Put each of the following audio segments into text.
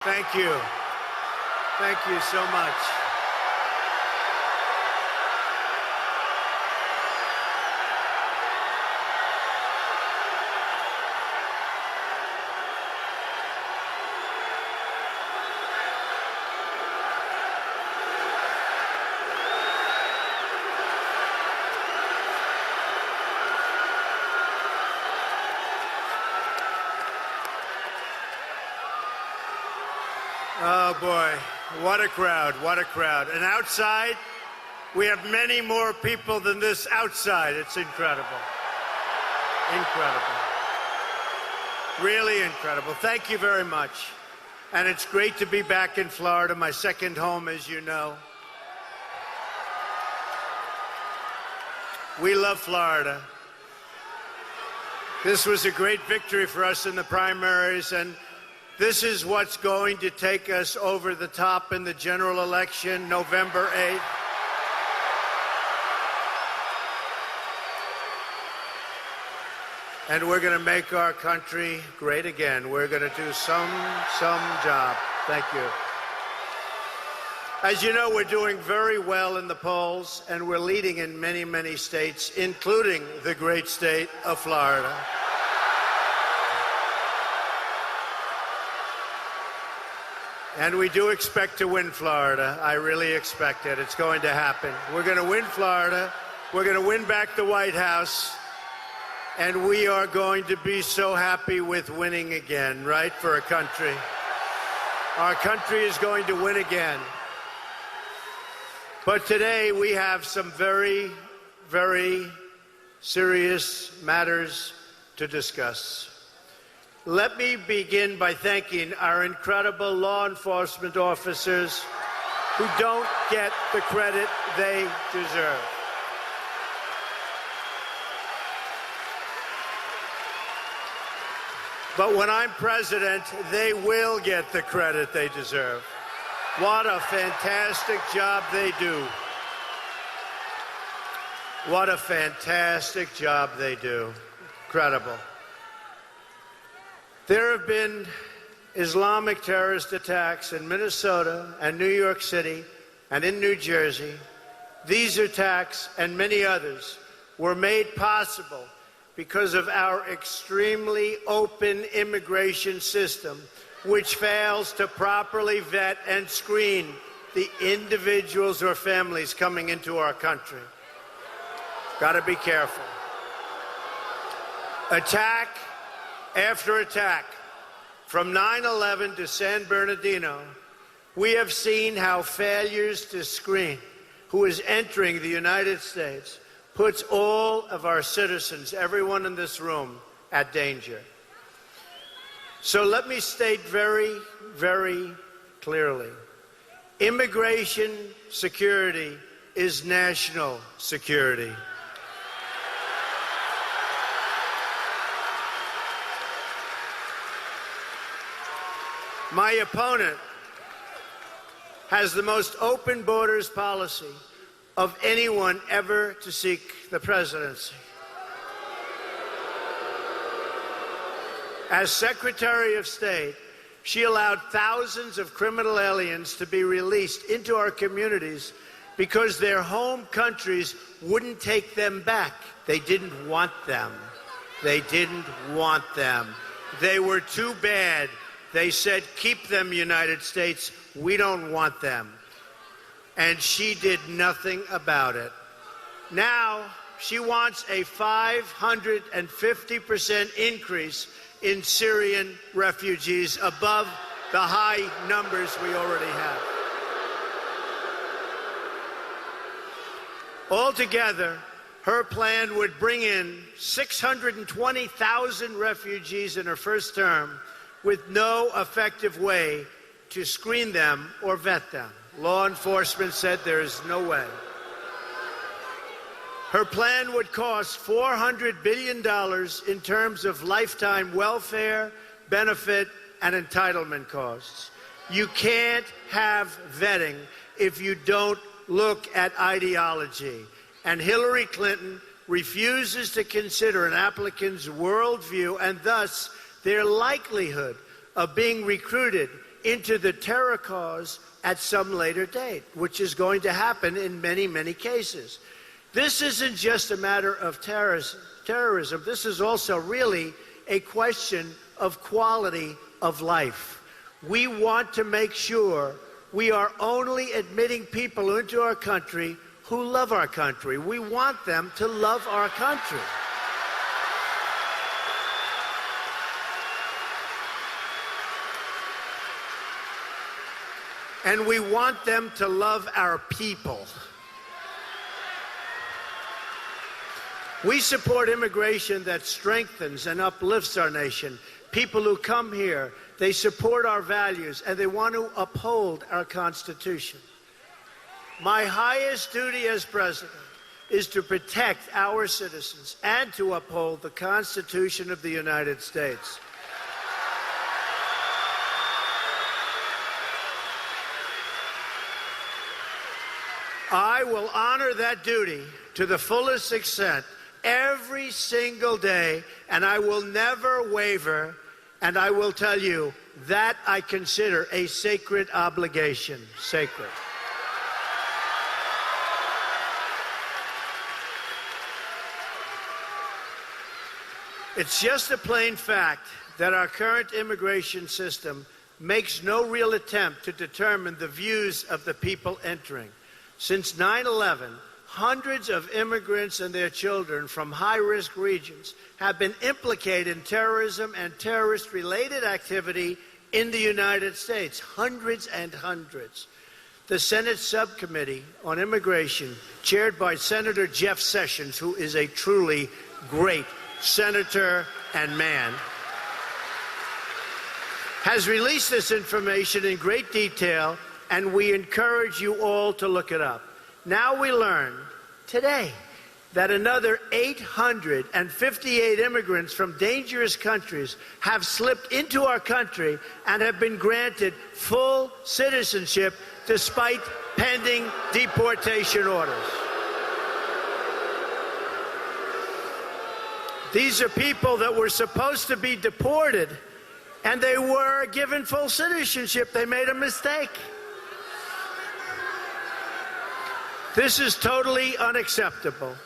Thank you. Thank you so much. Oh, boy. What a crowd. What a crowd. And outside, we have many more people than this outside. It's incredible. Incredible. Really incredible. Thank you very much. And it's great to be back in Florida, my second home, as you know. We love Florida. This was a great victory for us in the primaries, and this is what's going to take us over the top in the general election, November 8th. And we're going to make our country great again. We're going to do some job. Thank you. As you know, we're doing very well in the polls, and we're leading in many, many states, including the great state of Florida. And we do expect to win Florida. I really expect it. It's going to happen. We're going to win Florida. We're going to win back the White House. And we are going to be so happy with winning again, right, for a country. Our country is going to win again. But today we have some very, very serious matters to discuss. Let me begin by thanking our incredible law enforcement officers who don't get the credit they deserve. But when I'm president, they will get the credit they deserve. What a fantastic job they do. What a fantastic job they do. Incredible. There have been Islamic terrorist attacks in Minnesota and New York City and in New Jersey. These attacks and many others were made possible because of our extremely open immigration system, which fails to properly vet and screen the individuals or families coming into our country. Got to be careful. Attack after attack, from 9/11 to San Bernardino, we have seen how failures to screen who is entering the United States puts all of our citizens, everyone in this room, at danger. So let me state very, very clearly, immigration security is national security. My opponent has the most open borders policy of anyone ever to seek the presidency. As Secretary of State, she allowed thousands of criminal aliens to be released into our communities because their home countries wouldn't take them back. They didn't want them. They didn't want them. They were too bad. They said, keep them, United States. We don't want them. And she did nothing about it. Now, she wants a 550% increase in Syrian refugees above the high numbers we already have. Altogether, her plan would bring in 620,000 refugees in her first term with no effective way to screen them or vet them. Law enforcement said there is no way. Her plan would cost $400 billion in terms of lifetime welfare, benefit, and entitlement costs. You can't have vetting if you don't look at ideology. And Hillary Clinton refuses to consider an applicant's worldview and thus their likelihood of being recruited into the terror cause at some later date, which is going to happen in many, many cases. This isn't just a matter of terrorism. This is also really a question of quality of life. We want to make sure we are only admitting people into our country who love our country. We want them to love our country. And we want them to love our people. We support immigration that strengthens and uplifts our nation. People who come here, they support our values, and they want to uphold our Constitution. My highest duty as president is to protect our citizens and to uphold the Constitution of the United States. I will honor that duty to the fullest extent every single day, and I will never waver, and I will tell you that I consider a sacred obligation, sacred. It's just a plain fact that our current immigration system makes no real attempt to determine the views of the people entering. Since 9/11, hundreds of immigrants and their children from high-risk regions have been implicated in terrorism and terrorist-related activity in the United States. Hundreds and hundreds. The Senate Subcommittee on Immigration, chaired by Senator Jeff Sessions, who is a truly great senator and man, has released this information in great detail, and we encourage you all to look it up. Now we learn today that another 858 immigrants from dangerous countries have slipped into our country and have been granted full citizenship despite pending deportation orders. These are people that were supposed to be deported, and they were given full citizenship. They made a mistake. This is totally unacceptable.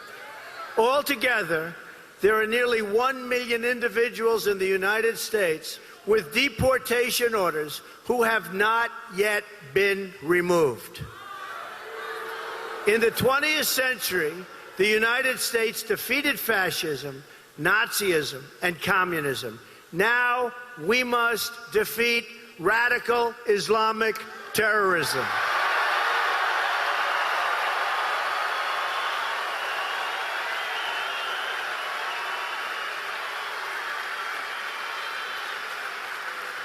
Altogether, there are nearly 1 million individuals in the United States with deportation orders who have not yet been removed. In the 20th century, the United States defeated fascism, Nazism, and communism. Now we must defeat radical Islamic terrorism.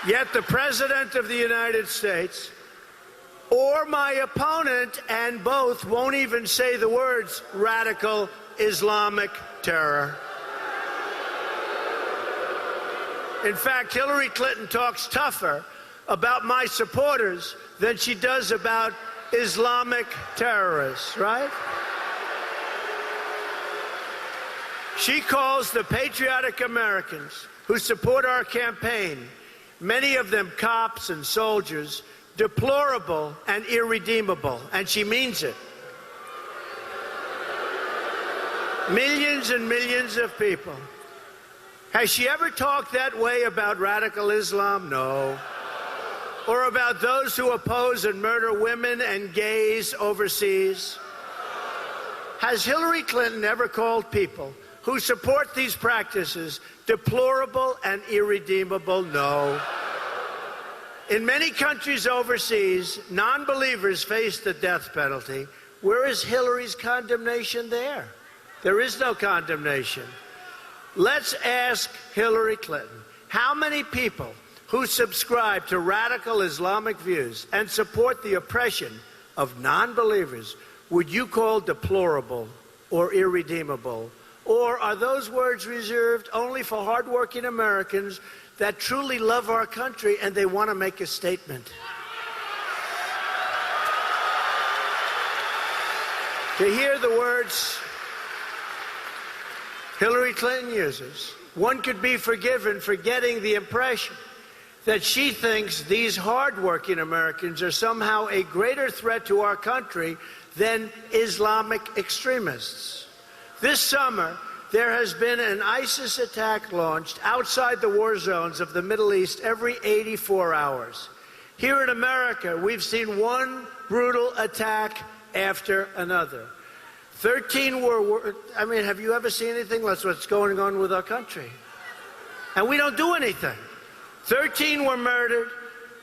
Yet the President of the United States or my opponent, and both, won't even say the words radical Islamic terror. In fact, Hillary Clinton talks tougher about my supporters than she does about Islamic terrorists, right? She calls the patriotic Americans who support our campaign, many of them cops and soldiers, deplorable and irredeemable, and she means it. Millions and millions of people. Has she ever talked that way about radical Islam? No. Or about those who oppose and murder women and gays overseas? Has Hillary Clinton ever called people who support these practices deplorable and irredeemable? No. In many countries overseas, non-believers face the death penalty. Where is Hillary's condemnation there? There is no condemnation. Let's ask Hillary Clinton, how many people who subscribe to radical Islamic views and support the oppression of non-believers would you call deplorable or irredeemable? Or are those words reserved only for hardworking Americans that truly love our country and they want to make a statement? To hear the words Hillary Clinton uses, one could be forgiven for getting the impression that she thinks these hardworking Americans are somehow a greater threat to our country than Islamic extremists. This summer, there has been an ISIS attack launched outside the war zones of the Middle East every 84 hours. Here in America, we've seen one brutal attack after another. 13 were, I mean, have you ever seen anything like what's going on with our country? And we don't do anything. 13 were murdered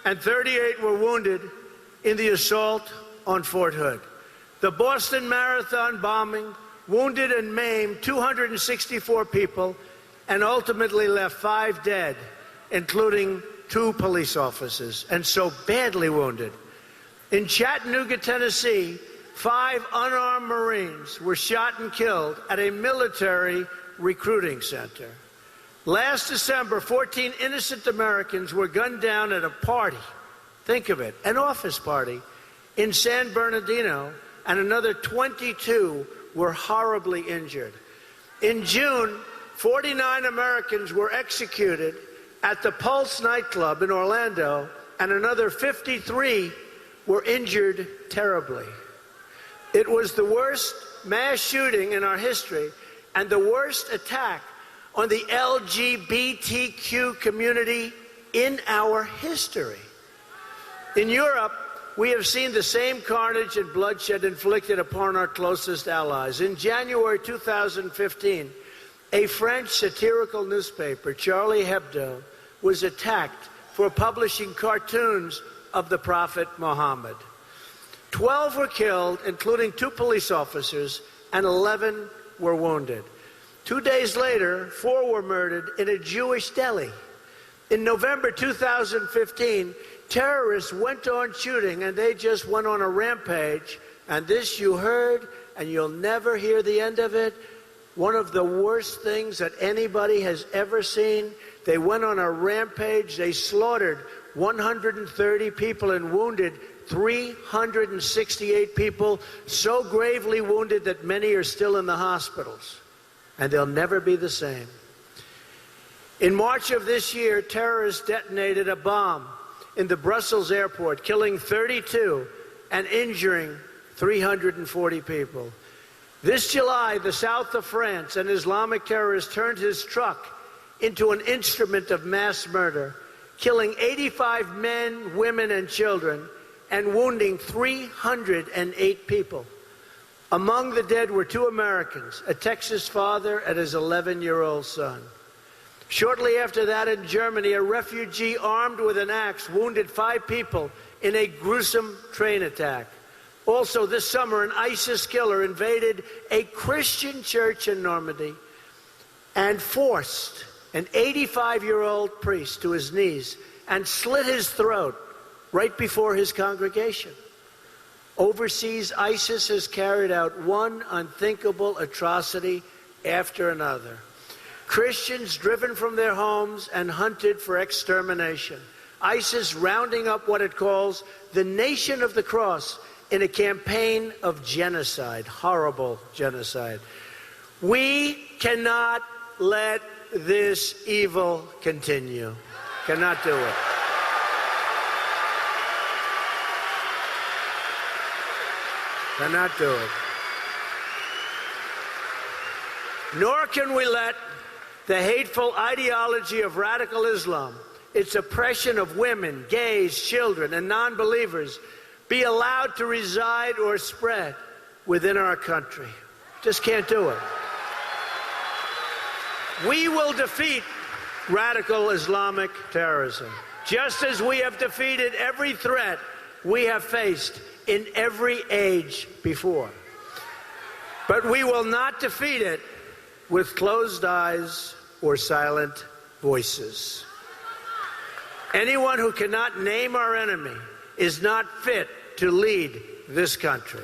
and 38 were wounded in the assault on Fort Hood. The Boston Marathon bombing wounded and maimed 264 people and ultimately left 5 dead, including 2 police officers, and so badly wounded. In Chattanooga, Tennessee, 5 unarmed Marines were shot and killed at a military recruiting center. Last December, 14 innocent Americans were gunned down at a party. Think of it, an office party in San Bernardino, and another 22 were horribly injured. In June, 49 Americans were executed at the Pulse nightclub in Orlando, and another 53 were injured terribly. It was the worst mass shooting in our history and the worst attack on the LGBTQ community in our history. In Europe, we have seen the same carnage and bloodshed inflicted upon our closest allies. In January 2015, a French satirical newspaper, Charlie Hebdo, was attacked for publishing cartoons of the Prophet Muhammad. 12 were killed, including 2 police officers, and 11 were wounded. 2 days later, 4 were murdered in a Jewish deli. In November 2015, terrorists went on shooting, and they just went on a rampage. And this you heard, and you'll never hear the end of it. One of the worst things that anybody has ever seen. They went on a rampage. They slaughtered 130 people and wounded 368 people, so gravely wounded that many are still in the hospitals. And they'll never be the same. In March of this year, terrorists detonated a bomb in the Brussels airport, killing 32 and injuring 340 people. This July, the south of France, an Islamic terrorist turned his truck into an instrument of mass murder, killing 85 men, women, and children, and wounding 308 people. Among the dead were 2 Americans, a Texas father and his 11-year-old son. Shortly after that, in Germany, a refugee armed with an axe wounded 5 people in a gruesome train attack. Also this summer, an ISIS killer invaded a Christian church in Normandy and forced an 85-year-old priest to his knees and slit his throat right before his congregation. Overseas, ISIS has carried out one unthinkable atrocity after another. Christians driven from their homes and hunted for extermination. ISIS rounding up what it calls the Nation of the Cross in a campaign of genocide, horrible genocide. We cannot let this evil continue. Cannot do it. Cannot do it. Nor can we let the hateful ideology of radical Islam, its oppression of women, gays, children, and non-believers, be allowed to reside or spread within our country. Just can't do it. We will defeat radical Islamic terrorism, just as we have defeated every threat we have faced in every age before. But we will not defeat it with closed eyes or silent voices. Anyone who cannot name our enemy is not fit to lead this country.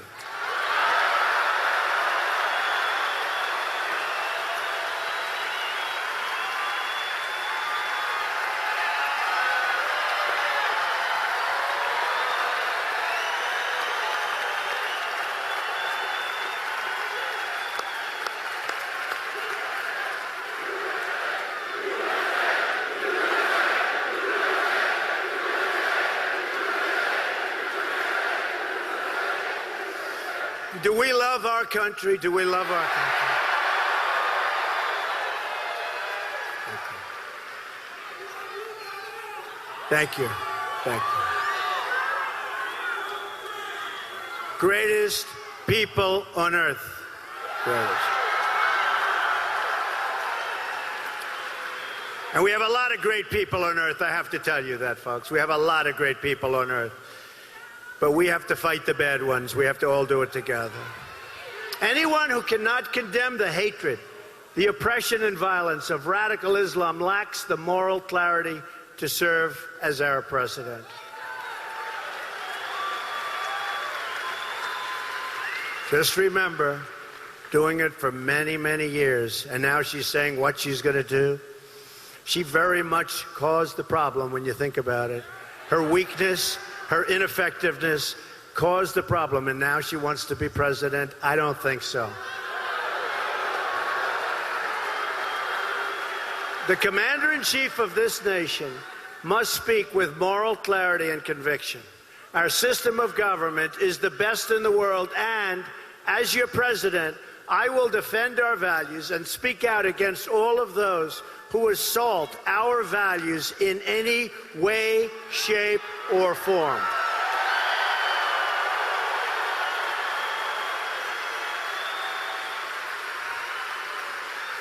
Do we love our country? Do we love our country? Thank you. Thank you. Greatest people on earth. Greatest. And we have a lot of great people on earth. I have to tell you that, folks. We have a lot of great people on earth. But we have to fight the bad ones. We have to all do it together. Anyone who cannot condemn the hatred, the oppression and violence of radical Islam lacks the moral clarity to serve as our president. Just remember, doing it for many, many years, and now she's saying what she's going to do. She very much caused the problem when you think about it. Her weakness, her ineffectiveness caused the problem, and now she wants to be president? I don't think so. The commander-in-chief of this nation must speak with moral clarity and conviction. Our system of government is the best in the world, and as your president, I will defend our values and speak out against all of those who assault our values in any way, shape, or form.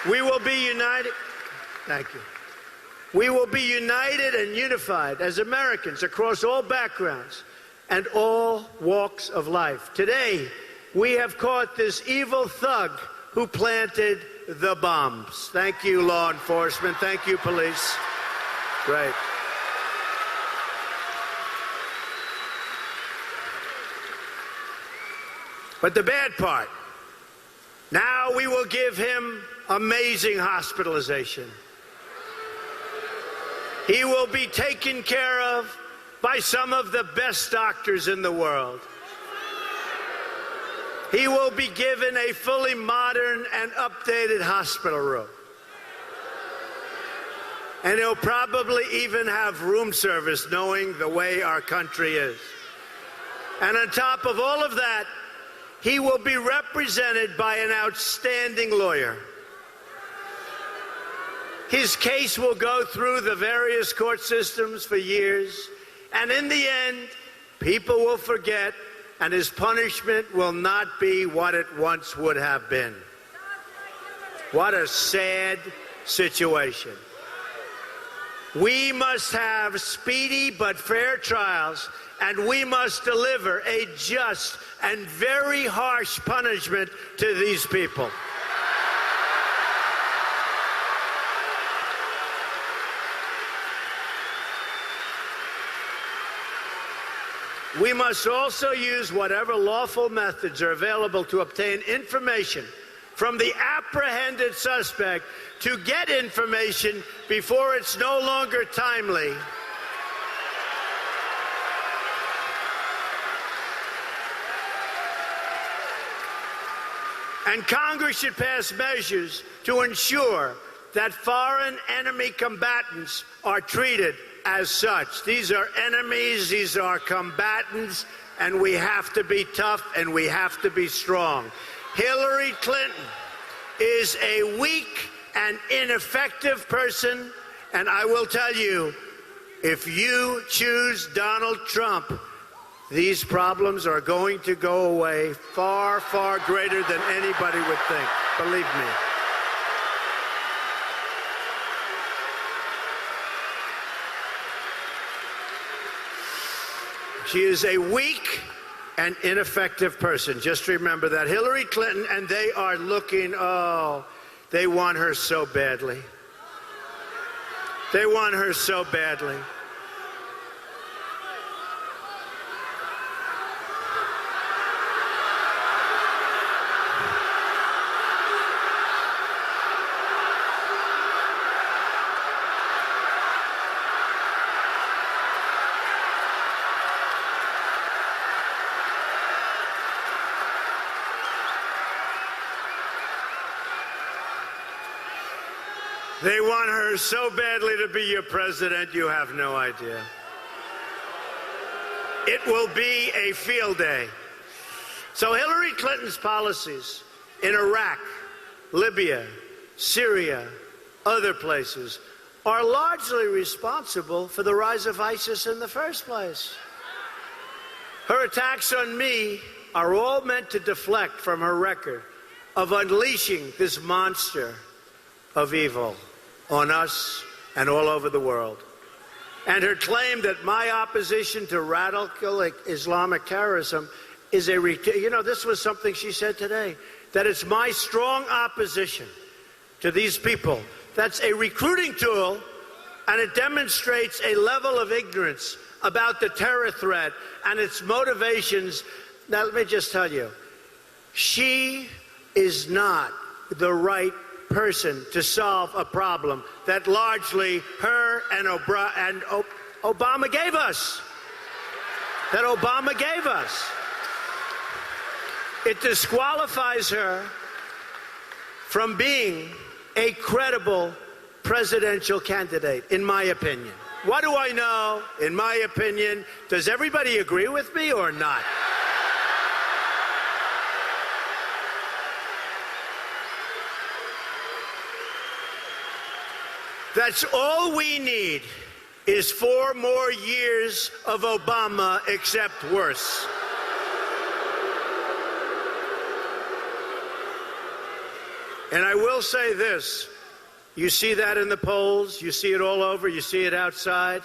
We will be united. Thank you. We will be united and unified as Americans across all backgrounds and all walks of life. Today, we have caught this evil thug who planted the bombs. Thank you, law enforcement. Thank you, police. Great. But the bad part, now we will give him amazing hospitalization. He will be taken care of by some of the best doctors in the world. He will be given a fully modern and updated hospital room. And he'll probably even have room service, knowing the way our country is. And on top of all of that, he will be represented by an outstanding lawyer. His case will go through the various court systems for years, and in the end, people will forget, and his punishment will not be what it once would have been. What a sad situation. We must have speedy but fair trials, and we must deliver a just and very harsh punishment to these people. We must also use whatever lawful methods are available to obtain information from the apprehended suspect to get information before it's no longer timely. And Congress should pass measures to ensure that foreign enemy combatants are treated as such. These are enemies, these are combatants, and we have to be tough and we have to be strong. Hillary Clinton is a weak and ineffective person, and I will tell you, if you choose Donald Trump, these problems are going to go away far, far greater than anybody would think. Believe me. She is a weak and ineffective person. Just remember that. Hillary Clinton, and they are looking, oh, they want her so badly. They want her so badly. They want her so badly to be your president, you have no idea. It will be a field day. So Hillary Clinton's policies in Iraq, Libya, Syria, other places are largely responsible for the rise of ISIS in the first place. Her attacks on me are all meant to deflect from her record of unleashing this monster of evil on us and all over the world. And her claim that my opposition to radical Islamic terrorism is this was something she said today, that it's my strong opposition to these people. That's a recruiting tool, and it demonstrates a level of ignorance about the terror threat and its motivations. Now, let me just tell you, she is not the right person to solve a problem that largely her and Obama gave us. That Obama gave us. It disqualifies her from being a credible presidential candidate, in my opinion. What do I know? In my opinion, does everybody agree with me or not? That's all we need is 4 more years of Obama, except worse. And I will say this, you see that in the polls, you see it all over, you see it outside.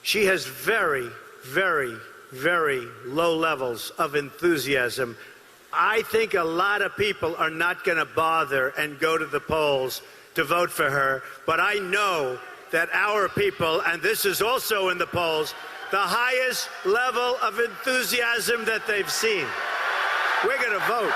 She has very, very, very low levels of enthusiasm. I think a lot of people are not going to bother and go to the polls to vote for her, but I know that our people, and this is also in the polls, the highest level of enthusiasm that they've seen. We're going to vote.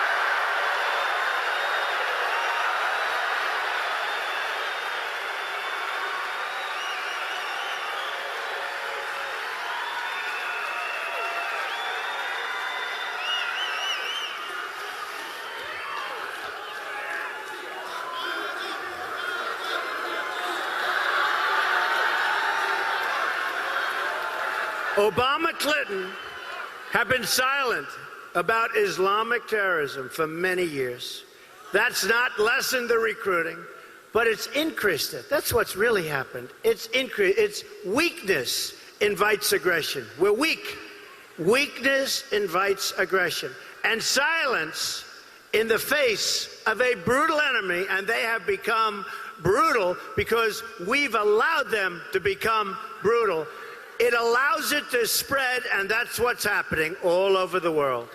Obama, Clinton have been silent about Islamic terrorism for many years. That's not lessened the recruiting, but it's increased it. That's what's really happened. It's increased. It's weakness invites aggression. We're weak. Weakness invites aggression. And silence in the face of a brutal enemy, and they have become brutal because we've allowed them to become brutal. It allows it to spread, and that's what's happening all over the world.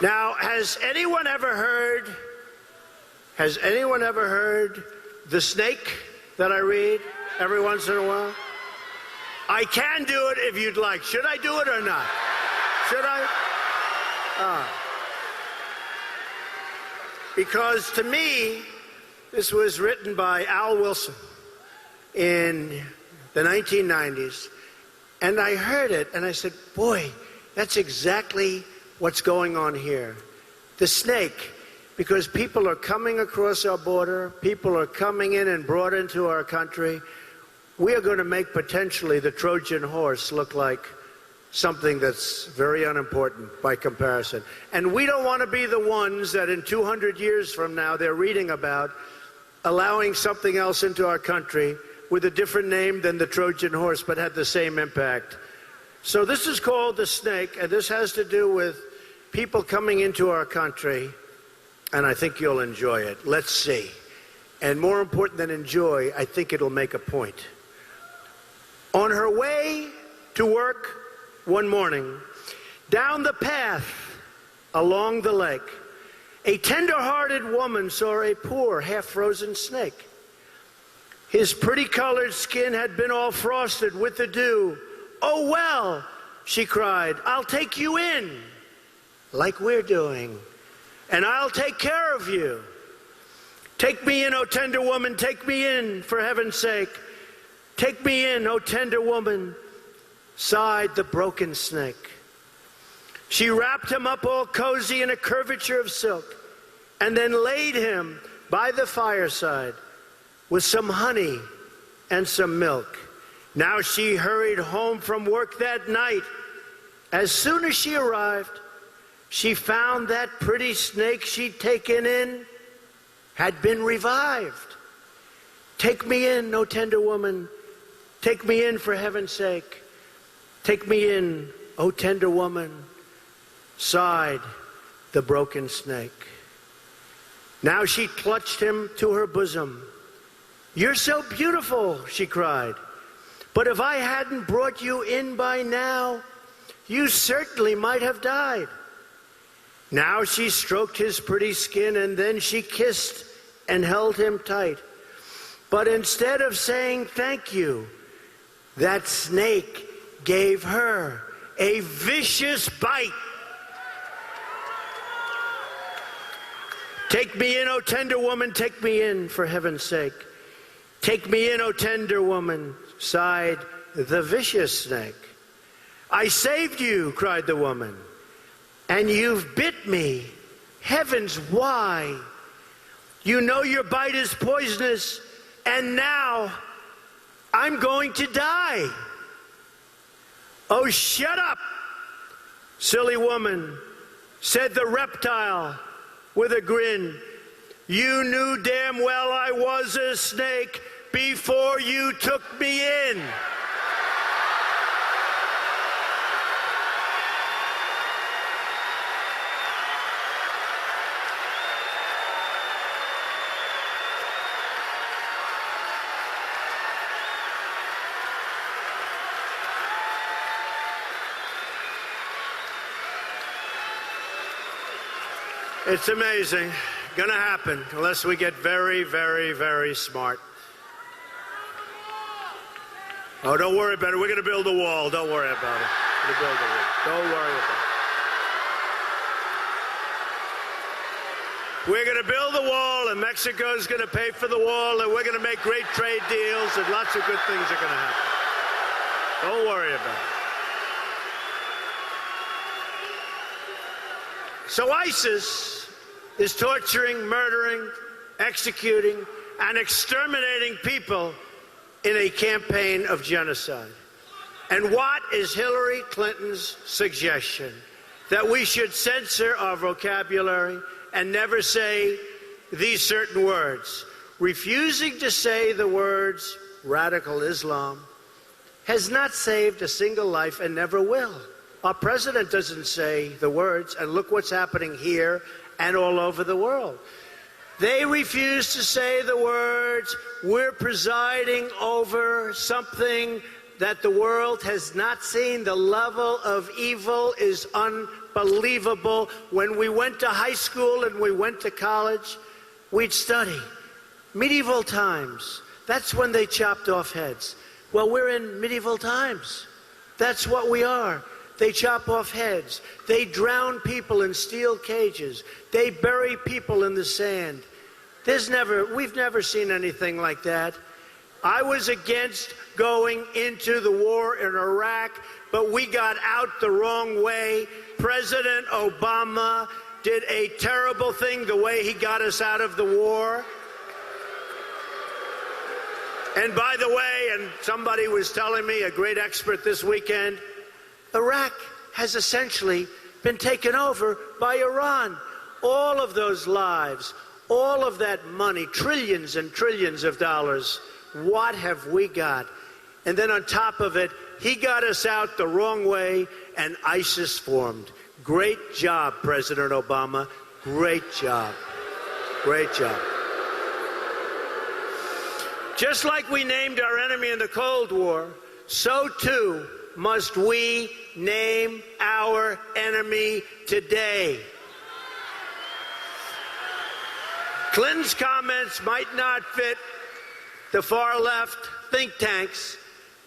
Now, has anyone ever heard the snake that I read every once in a while? I can do it if you'd like. Should I do it or not? Should I? Because to me, this was written by Al Wilson in the 1990s, and I heard it, and I said, boy, that's exactly what's going on here. The snake, because people are coming across our border, people are coming in and brought into our country. We are going to make potentially the Trojan horse look like something that's very unimportant by comparison. And we don't want to be the ones that in 200 years from now they're reading about allowing something else into our country with a different name than the Trojan horse, but had the same impact. So this is called the snake, and this has to do with people coming into our country, and I think you'll enjoy it. Let's see. And more important than enjoy, I think it'll make a point. On her way to work one morning, down the path along the lake, a tender-hearted woman saw a poor, half-frozen snake. His pretty-colored skin had been all frosted with the dew. "Oh, well," she cried, "I'll take you in, like we're doing, and I'll take care of you. Take me in, oh tender woman, take me in, for heaven's sake. Take me in, oh tender woman," sighed the broken snake. She wrapped him up all cozy in a curvature of silk, and then laid him by the fireside with some honey and some milk. Now she hurried home from work that night. As soon as she arrived, she found that pretty snake she'd taken in had been revived. Take me in, O tender woman. Take me in for heaven's sake. Take me in, O tender woman, sighed the broken snake. Now she clutched him to her bosom. You're so beautiful, she cried. But if I hadn't brought you in by now, you certainly might have died. Now she stroked his pretty skin, and then she kissed and held him tight. But instead of saying thank you, that snake gave her a vicious bite. Take me in, O tender woman, take me in for heaven's sake. Take me in, O tender woman, sighed the vicious snake. I saved you, cried the woman, and you've bit me. Heavens, why? You know your bite is poisonous, and now I'm going to die. Oh, shut up, silly woman, said the reptile with a grin. You knew damn well I was a snake before you took me in. It's amazing. Gonna happen unless we get very, very, very smart. Oh, don't worry about it. We're gonna build a wall. Don't worry about it. We're gonna build a wall. Don't worry about it. We're gonna build the wall, and Mexico's gonna pay for the wall, and we're gonna make great trade deals, and lots of good things are gonna happen. Don't worry about it. So ISIS is torturing, murdering, executing, and exterminating people in a campaign of genocide. And what is Hillary Clinton's suggestion? That we should censor our vocabulary and never say these certain words. Refusing to say the words radical Islam has not saved a single life and never will. Our president doesn't say the words, and look what's happening here and all over the world. They refuse to say the words, we're presiding over something that the world has not seen. The level of evil is unbelievable. When we went to high school and we went to college, we'd study medieval times. That's when they chopped off heads. Well, we're in medieval times. That's what we are. They chop off heads. They drown people in steel cages. They bury people in the sand. We've never seen anything like that. I was against going into the war in Iraq, but we got out the wrong way. President Obama did a terrible thing the way he got us out of the war. And by the way, and somebody was telling me, a great expert this weekend, Iraq has essentially been taken over by Iran. All of those lives, all of that money, trillions and trillions of dollars, what have we got? And then on top of it, he got us out the wrong way, and ISIS formed. Great job, President Obama. Great job. Great job. Just like we named our enemy in the Cold War, so too must we name our enemy today. Clinton's comments might not fit the far left think tanks,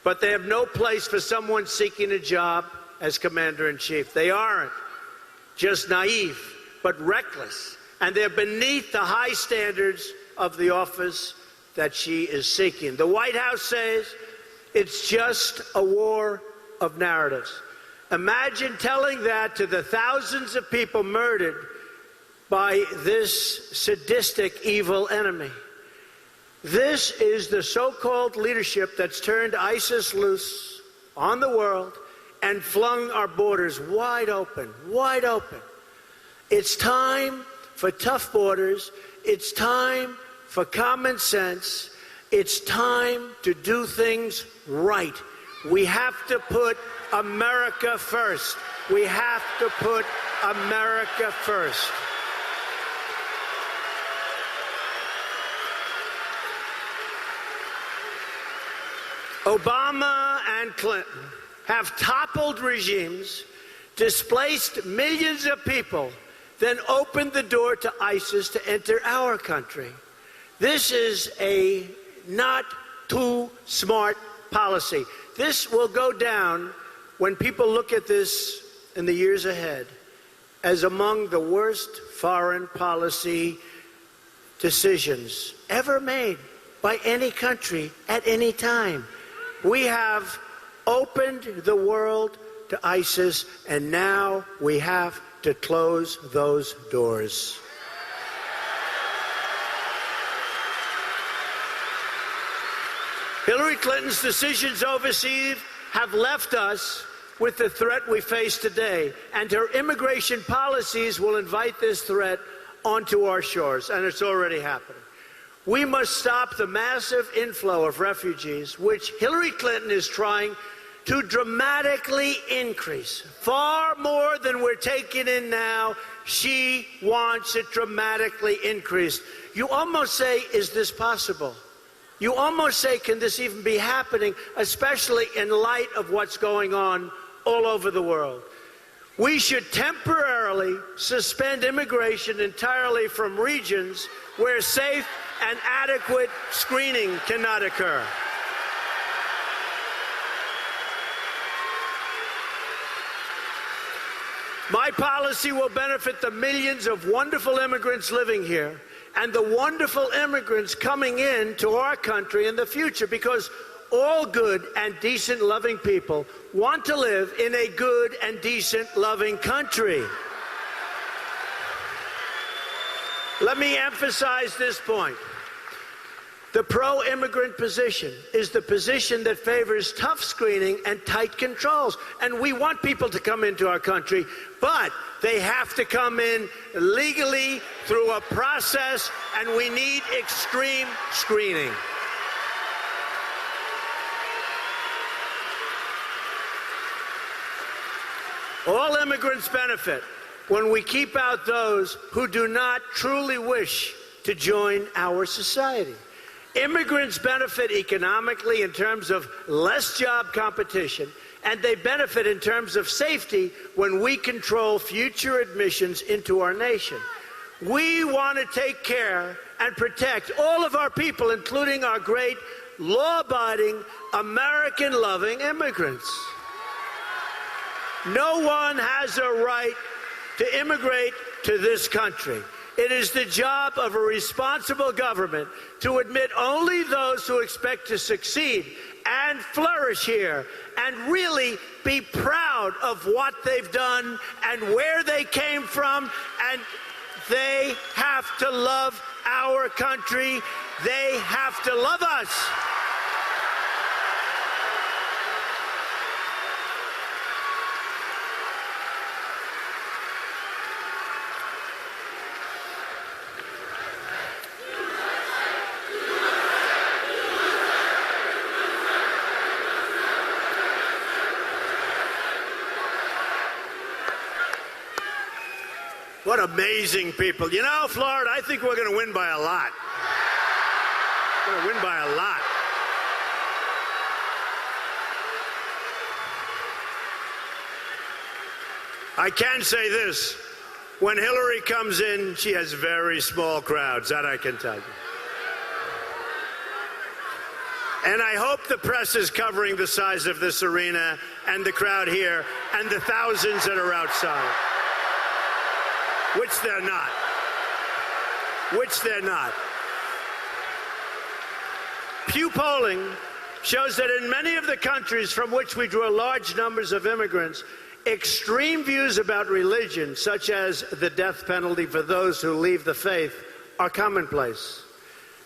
but they have no place for someone seeking a job as commander-in-chief. They aren't just naive, but reckless, and they're beneath the high standards of the office that she is seeking. The White House says it's just a war of narratives. Imagine telling that to the thousands of people murdered by this sadistic, evil enemy. This is the so-called leadership that's turned ISIS loose on the world and flung our borders wide open, wide open. It's time for tough borders. It's time for common sense. It's time to do things right. We have to put America first. We have to put America first. Obama and Clinton have toppled regimes, displaced millions of people, then opened the door to ISIS to enter our country. This is a not too smart policy. This will go down, when people look at this in the years ahead, as among the worst foreign policy decisions ever made by any country at any time. We have opened the world to ISIS, and now we have to close those doors. Hillary Clinton's decisions overseas have left us with the threat we face today, and her immigration policies will invite this threat onto our shores, and it's already happening. We must stop the massive inflow of refugees, which Hillary Clinton is trying to dramatically increase. Far more than we're taking in now. She wants it dramatically increased. You almost say, is this possible? You almost say, can this even be happening, especially in light of what's going on all over the world? We should temporarily suspend immigration entirely from regions where safe and adequate screening cannot occur. My policy will benefit the millions of wonderful immigrants living here and the wonderful immigrants coming in to our country in the future, because all good and decent, loving people want to live in a good and decent, loving country. Let me emphasize this point. The pro-immigrant position is the position that favors tough screening and tight controls. And we want people to come into our country, but they have to come in legally through a process, and we need extreme screening. All immigrants benefit when we keep out those who do not truly wish to join our society. Immigrants benefit economically in terms of less job competition, and they benefit in terms of safety when we control future admissions into our nation. We want to take care and protect all of our people, including our great law-abiding, American-loving immigrants. No one has a right to immigrate to this country. It is the job of a responsible government to admit only those who expect to succeed and flourish here and really be proud of what they've done and where they came from. And they have to love our country. They have to love us. What amazing people. You know, Florida, I think we're going to win by a lot. We're going to win by a lot. I can say this. When Hillary comes in, she has very small crowds. That I can tell you. And I hope the press is covering the size of this arena and the crowd here and the thousands that are outside. Which they're not. Which they're not. Pew polling shows that in many of the countries from which we draw large numbers of immigrants, extreme views about religion, such as the death penalty for those who leave the faith, are commonplace.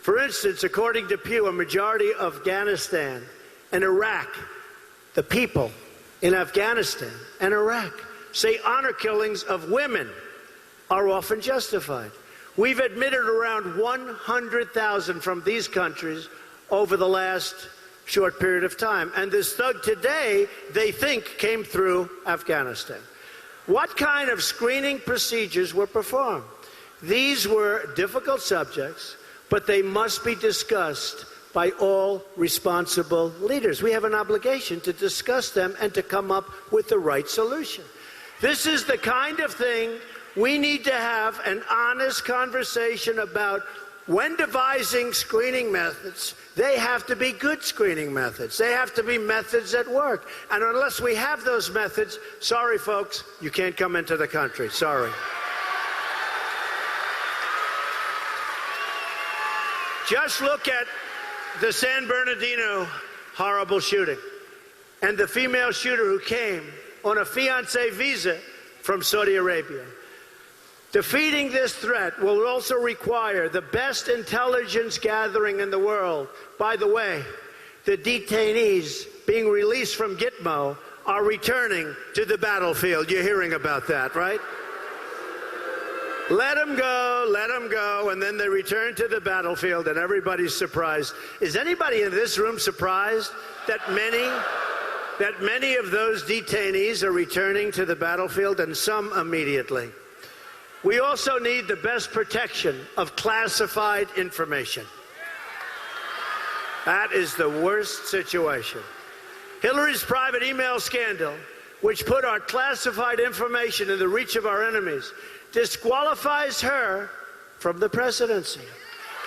For instance, according to Pew, a majority of Afghanistan and Iraq, the people in Afghanistan and Iraq say honor killings of women are often justified. We've admitted around 100,000 from these countries over the last short period of time. And this thug today, they think, came through Afghanistan. What kind of screening procedures were performed? These were difficult subjects, but they must be discussed by all responsible leaders. We have an obligation to discuss them and to come up with the right solution. This is the kind of thing we need to have an honest conversation about. When devising screening methods, they have to be good screening methods. They have to be methods that work. And unless we have those methods, sorry, folks, you can't come into the country. Sorry. Just look at the San Bernardino horrible shooting and the female shooter who came on a fiancé visa from Saudi Arabia. Defeating this threat will also require the best intelligence gathering in the world. By the way, the detainees being released from Gitmo are returning to the battlefield. You're hearing about that, right? Let them go, and then they return to the battlefield, and everybody's surprised. Is anybody in this room surprised that many of those detainees are returning to the battlefield, and some immediately? We also need the best protection of classified information. That is the worst situation. Hillary's private email scandal, which put our classified information in the reach of our enemies, disqualifies her from the presidency.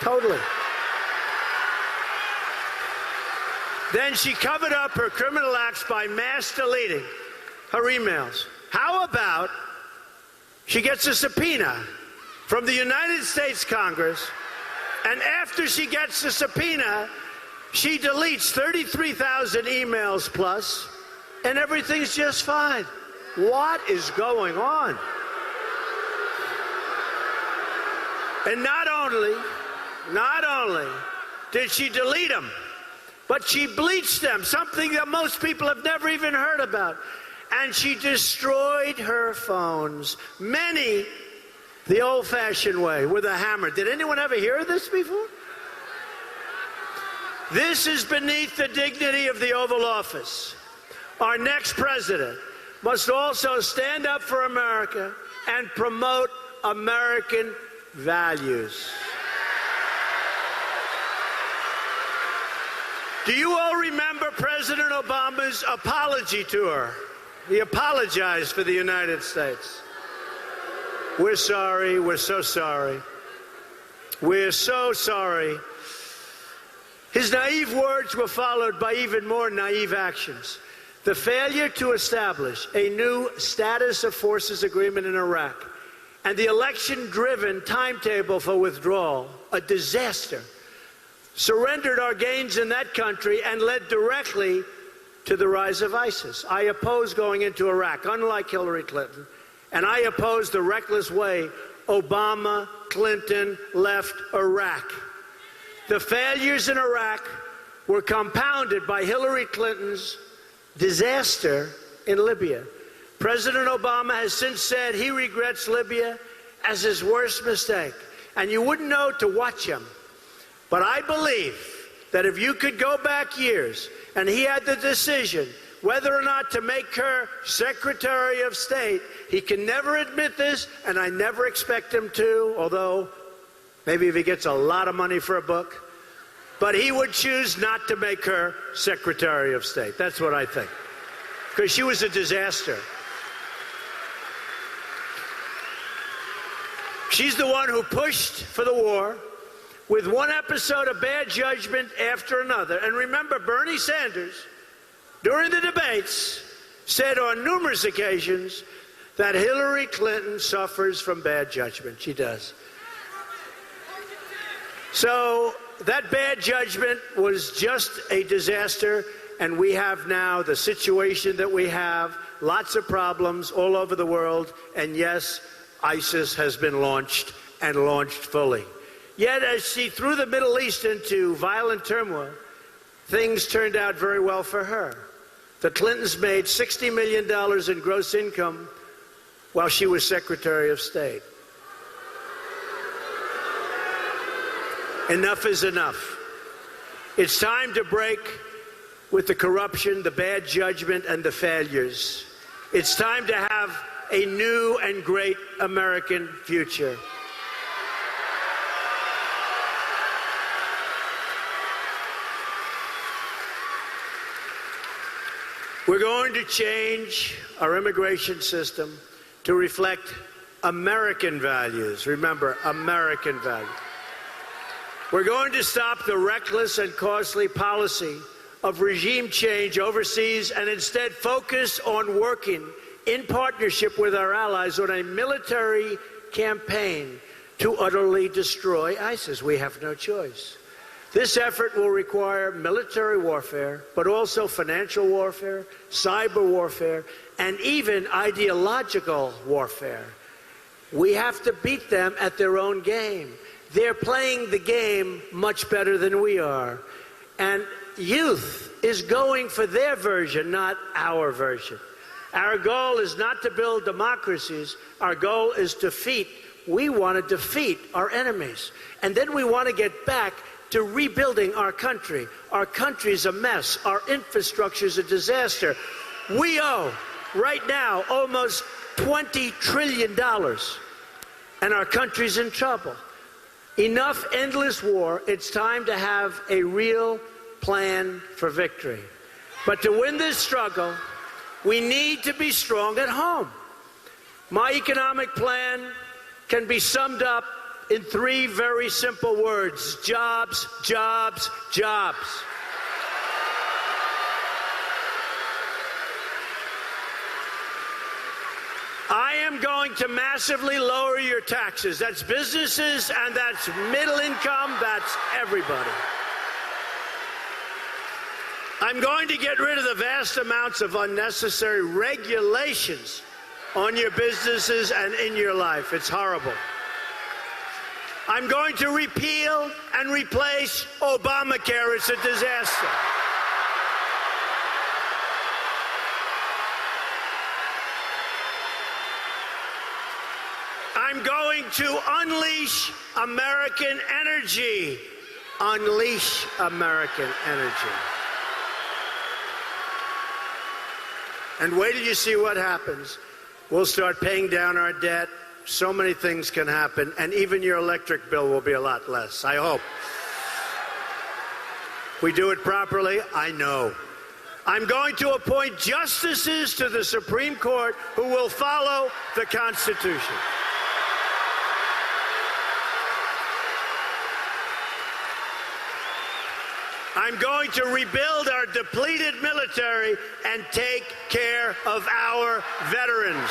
Totally. Then she covered up her criminal acts by mass deleting her emails. How about she gets a subpoena from the United States Congress, and after she gets the subpoena, she deletes 33,000 emails plus, and everything's just fine. What is going on? And not only did she delete them, but she bleached them, something that most people have never even heard about. And she destroyed her phones, many the old-fashioned way, with a hammer. Did anyone ever hear of this before? This is beneath the dignity of the Oval Office. Our next president must also stand up for America and promote American values. Do you all remember President Obama's apology tour? He apologized for the United States. We're sorry. We're so sorry. We're so sorry. His naive words were followed by even more naive actions. The failure to establish a new status of forces agreement in Iraq and the election-driven timetable for withdrawal, a disaster, surrendered our gains in that country and led directly to the rise of ISIS. I oppose going into Iraq, unlike Hillary Clinton, and I oppose the reckless way Obama, Clinton left Iraq. The failures in Iraq were compounded by Hillary Clinton's disaster in Libya. President Obama has since said he regrets Libya as his worst mistake, and you wouldn't know to watch him. But I believe that if you could go back years and he had the decision whether or not to make her Secretary of State, he can never admit this, and I never expect him to, although maybe if he gets a lot of money for a book, but he would choose not to make her Secretary of State. That's what I think, because she was a disaster. She's the one who pushed for the war with one episode of bad judgment after another. And remember, Bernie Sanders, during the debates, said on numerous occasions that Hillary Clinton suffers from bad judgment. She does. So that bad judgment was just a disaster, and we have now the situation that we have, lots of problems all over the world, and yes, ISIS has been launched, and launched fully. Yet as she threw the Middle East into violent turmoil, things turned out very well for her. The Clintons made $60 million in gross income while she was Secretary of State. Enough is enough. It's time to break with the corruption, the bad judgment, and the failures. It's time to have a new and great American future. We're going to change our immigration system to reflect American values. Remember, American values. We're going to stop the reckless and costly policy of regime change overseas and instead focus on working in partnership with our allies on a military campaign to utterly destroy ISIS. We have no choice. This effort will require military warfare, but also financial warfare, cyber warfare, and even ideological warfare. We have to beat them at their own game. They're playing the game much better than we are. And youth is going for their version, not our version. Our goal is not to build democracies. Our goal is to defeat. We want to defeat our enemies. And then we want to get back to rebuilding our country. Our country's a mess. Our infrastructure's a disaster. We owe, right now, almost $20 trillion. And our country's in trouble. Enough endless war. It's time to have a real plan for victory. But to win this struggle, we need to be strong at home. My economic plan can be summed up in 3 very simple words: jobs, jobs, jobs. I am going to massively lower your taxes. That's businesses, and that's middle income, that's everybody. I'm going to get rid of the vast amounts of unnecessary regulations on your businesses and in your life. It's horrible. I'm going to repeal and replace Obamacare. It's a disaster. I'm going to unleash American energy. Unleash American energy. And wait till you see what happens. We'll start paying down our debt. So many things can happen, and even your electric bill will be a lot less, I hope. If we do it properly, I know. I'm going to appoint justices to the Supreme Court who will follow the Constitution. I'm going to rebuild our depleted military and take care of our veterans.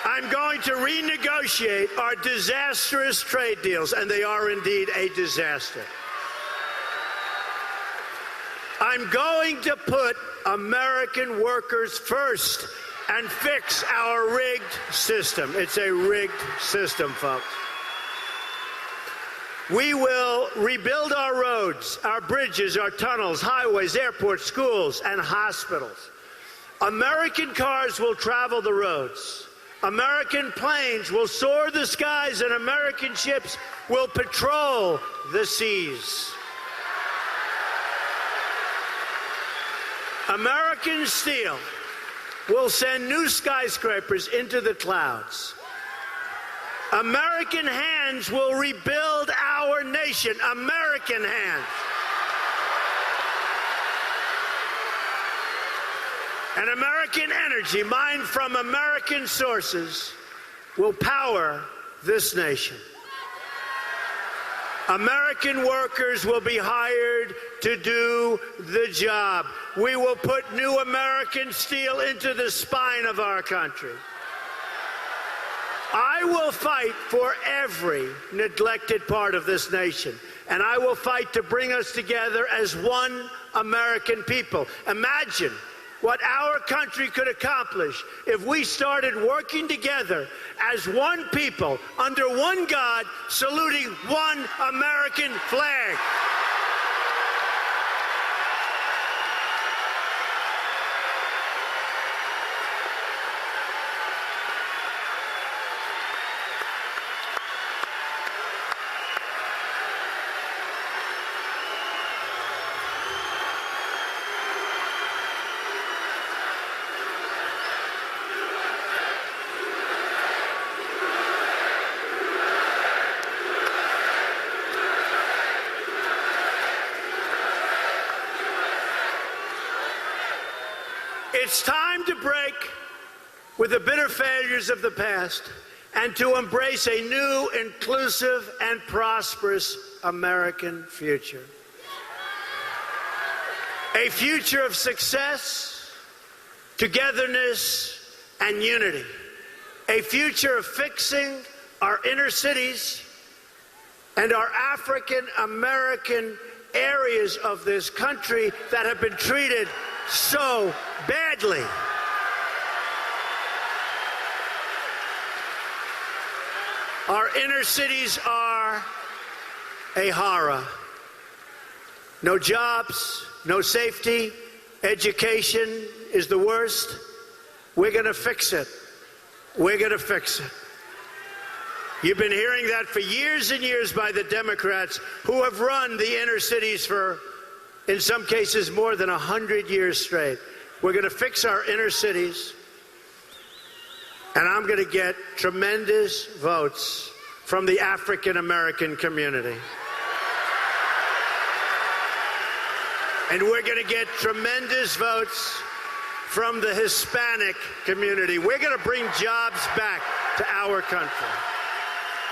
I'm going to renegotiate our disastrous trade deals, and they are indeed a disaster. I'm going to put American workers first and fix our rigged system. It's a rigged system, folks. We will rebuild our roads, our bridges, our tunnels, highways, airports, schools, and hospitals. American cars will travel the roads. American planes will soar the skies, and American ships will patrol the seas. American steel will send new skyscrapers into the clouds. American hands will rebuild our nation. American hands. And American energy, mined from American sources, will power this nation. American workers will be hired to do the job. We will put new American steel into the spine of our country. I will fight for every neglected part of this nation, and I will fight to bring us together as one American people. Imagine what our country could accomplish if we started working together as one people, under one God, saluting one American flag. It's time to break with the bitter failures of the past and to embrace a new, inclusive, and prosperous American future. A future of success, togetherness, and unity. A future of fixing our inner cities and our African American areas of this country that have been treated so badly. Our inner cities are a horror. No jobs, no safety, education is the worst. We're going to fix it. We're going to fix it. You've been hearing that for years and years by the Democrats who have run the inner cities for, in some cases, more than 100 years straight. We're going to fix our inner cities, and I'm going to get tremendous votes from the African American community. And we're going to get tremendous votes from the Hispanic community. We're going to bring jobs back to our country.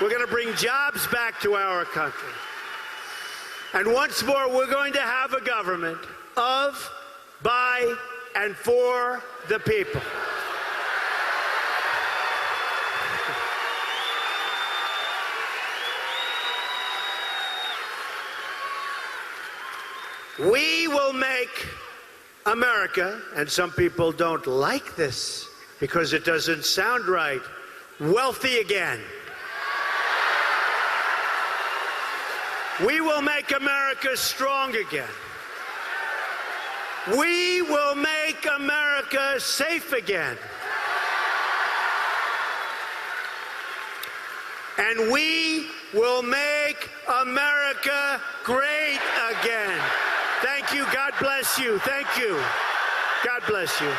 We're going to bring jobs back to our country. And once more, we're going to have a government of, by, and for the people. We will make America, and some people don't like this because it doesn't sound right, wealthy again. We will make America strong again. We will make America safe again. And we will make America great again. Thank you. God bless you. Thank you. God bless you.